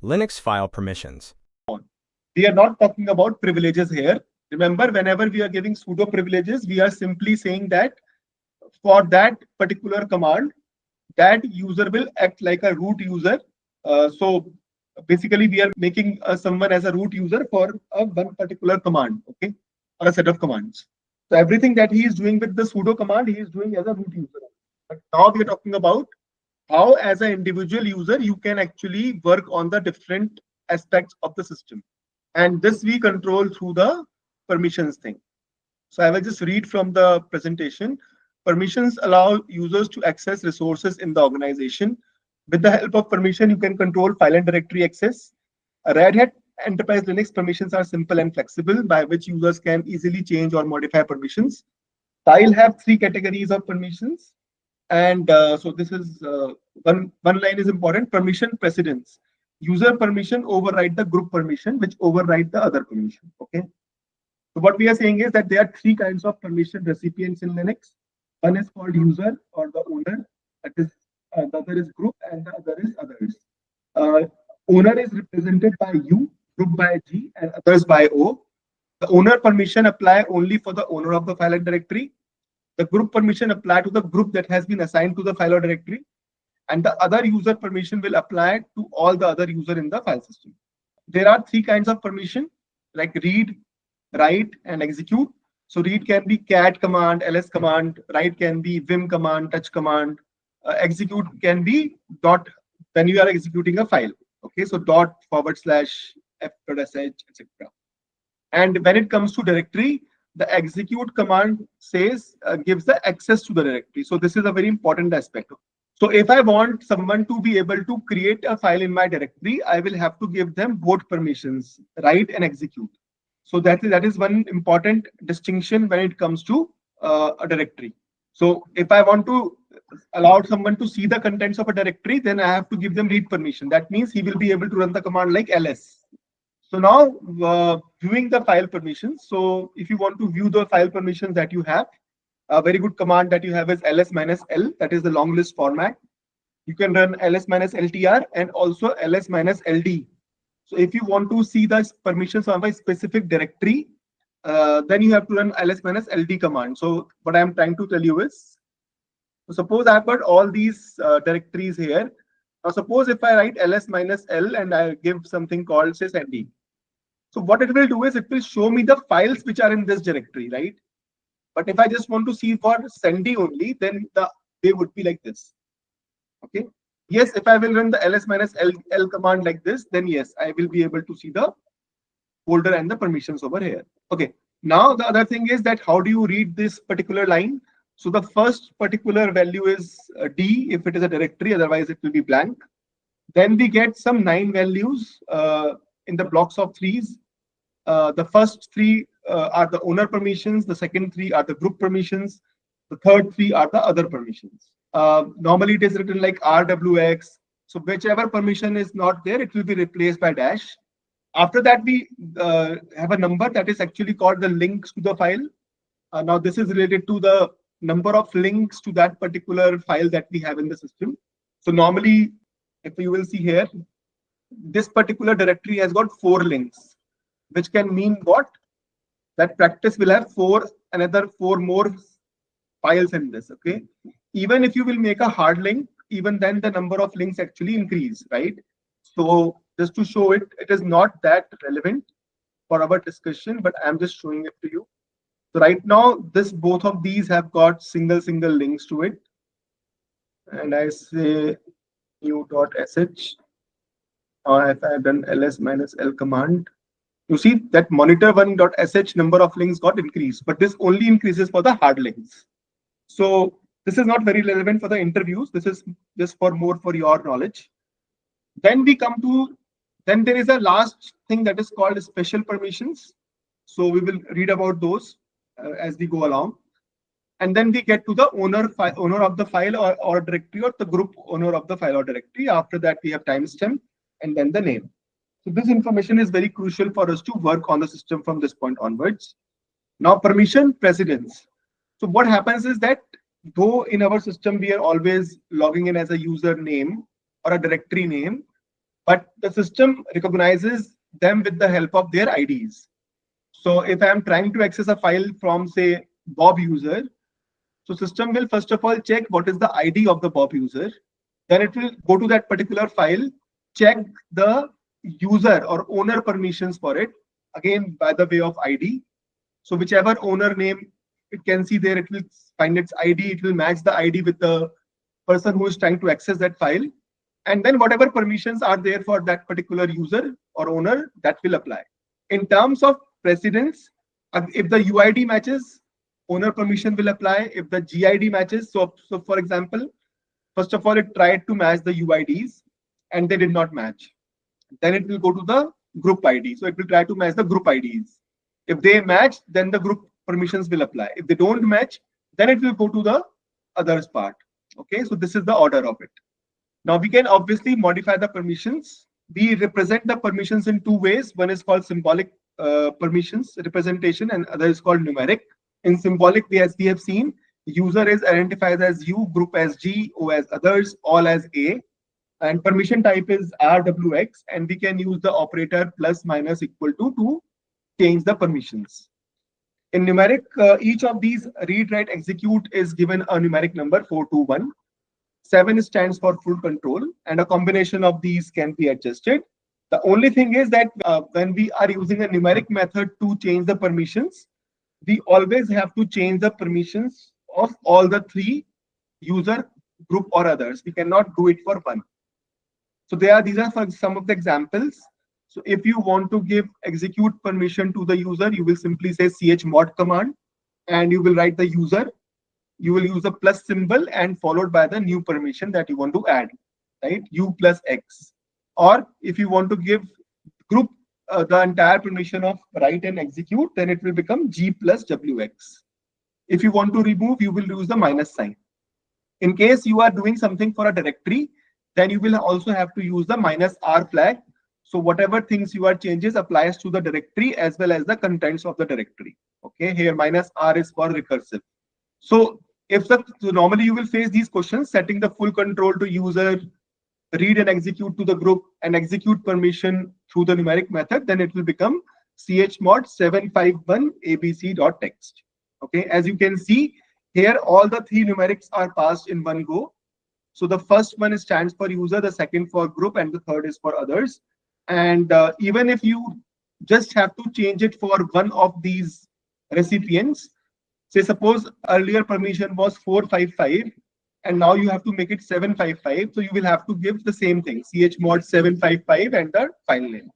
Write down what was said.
Linux file permissions. We are not talking about privileges here. Remember, whenever we are giving sudo privileges, we are simply saying that for that particular command, that user will act like a root user. So basically, we are making someone as a root user for one particular command, okay, or a set of commands. So everything that he is doing with the sudo command, he is doing as a root user. But now we are talking about how, as an individual user, you can actually work on the different aspects of the system. And this we control through the permissions thing. So I will just read from the presentation. Permissions allow users to access resources in the organization. With the help of permission, you can control file and directory access. Red Hat Enterprise Linux permissions are simple and flexible, by which users can easily change or modify permissions. File have 3 categories of permissions. And so this is one line is important: permission precedence. User permission override the group permission, which override the other permission. Okay. So what we are saying is that there are 3 kinds of permission recipients in Linux. One is called user or the owner. That is, the other is group, and the other is others. Owner is represented by U, group by G, and others by O. The owner permission apply only for the owner of the file and directory. The group permission apply to the group that has been assigned to the file or directory. And the other user permission will apply to all the other user in the file system. There are 3 kinds of permission, like read, write, and execute. So read can be cat command, ls command, write can be vim command, touch command, execute can be dot when you are executing a file. Okay, so dot / f.sh, etc. And when it comes to directory, the execute command says gives the access to the directory. So this is a very important aspect. So if I want someone to be able to create a file in my directory, I will have to give them both permissions, write and execute. So that is one important distinction when it comes to a directory. So if I want to allow someone to see the contents of a directory, then I have to give them read permission. That means he will be able to run the command like ls. So now viewing the file permissions. So if you want to view the file permissions that you have, a very good command that you have is ls-l. That is the long list format. You can run ls-ltr and also ls-ld. So if you want to see the permissions of a specific directory, then you have to run ls-ld command. So what I'm trying to tell you is, so suppose I've got all these directories here. Now suppose if I write ls-l and I give something called sysnd. So what it will do is it will show me the files which are in this directory, right? But if I just want to see for sendy only, then they would be like this. Okay. Yes, if I will run the ls-l command like this, then yes, I will be able to see the folder and the permissions over here. Okay. Now the other thing is that how do you read this particular line? So the first particular value is D if it is a directory, otherwise it will be blank. Then we get some 9 values in the blocks of 3s. The first 3 are the owner permissions, the second 3 are the group permissions, the third 3 are the other permissions. Normally it is written like RWX. So whichever permission is not there, it will be replaced by dash. After that, we have a number that is actually called the links to the file. Now this is related to the number of links to that particular file that we have in the system. So normally, if you will see here, this particular directory has got 4 links, which can mean what? That practice will have another 4 more files in this. Okay. Even if you will make a hard link, even then the number of links actually increase, right? So just to show it, it is not that relevant for our discussion, but I'm just showing it to you. So right now, both of these have got single links to it. And I say new.sh. If I've done ls-l command, you see that monitor1.sh number of links got increased, but this only increases for the hard links. So this is not very relevant for the interviews. This is just more for your knowledge. Then there is a last thing that is called special permissions. So we will read about those as we go along. And then we get to the owner of the file or directory, or the group owner of the file or directory. After that, we have timestamp and then the name. So this information is very crucial for us to work on the system from this point onwards. Now, permission precedence. So what happens is that though in our system we are always logging in as a user name or a directory name, but the system recognizes them with the help of their IDs. So if I'm trying to access a file from, say, Bob user, so system will first of all check what is the ID of the Bob user. Then it will go to that particular file, check the user or owner permissions for it, again by the way of ID. So whichever owner name it can see there, it will find its ID, it will match the ID with the person who is trying to access that file. And then whatever permissions are there for that particular user or owner, that will apply. In terms of precedence, if the UID matches, owner permission will apply. If the GID matches, so for example, first of all, it tried to match the UIDs and they did not match. Then it will go to the group ID. So it will try to match the group IDs. If they match, then the group permissions will apply. If they don't match, then it will go to the others part. Okay, so this is the order of it. Now we can obviously modify the permissions. We represent the permissions in two ways. One is called symbolic permissions representation and other is called numeric. In symbolic, as we have seen, user is identified as U, group as G, O as others, all as A, and permission type is RWX, and we can use the operator plus minus equal to change the permissions. In numeric, each of these read, write, execute is given a numeric number 421. 7 stands for full control, and a combination of these can be adjusted. The only thing is that when we are using a numeric method to change the permissions, we always have to change the permissions of all the three, user, group, or others. We cannot do it for one. So these are for some of the examples. So if you want to give execute permission to the user, you will simply say chmod command, and you will write the user. You will use a plus symbol and followed by the new permission that you want to add, right? U plus X. Or if you want to give group the entire permission of write and execute, then it will become G plus WX. If you want to remove, you will use the minus sign. In case you are doing something for a directory, then you will also have to use the minus R flag. So whatever things you are changes applies to the directory as well as the contents of the directory. Okay, here minus R is for recursive. So normally you will face these questions, setting the full control to user, read and execute to the group, and execute permission through the numeric method, then it will become chmod 751 abc.txt. Okay, as you can see here, all the three numerics are passed in one go. So the first one stands for user, the second for group, and the third is for others. And even if you just have to change it for one of these recipients, say suppose earlier permission was 455 and now you have to make it 755, so you will have to give the same thing, chmod 755 and the file name.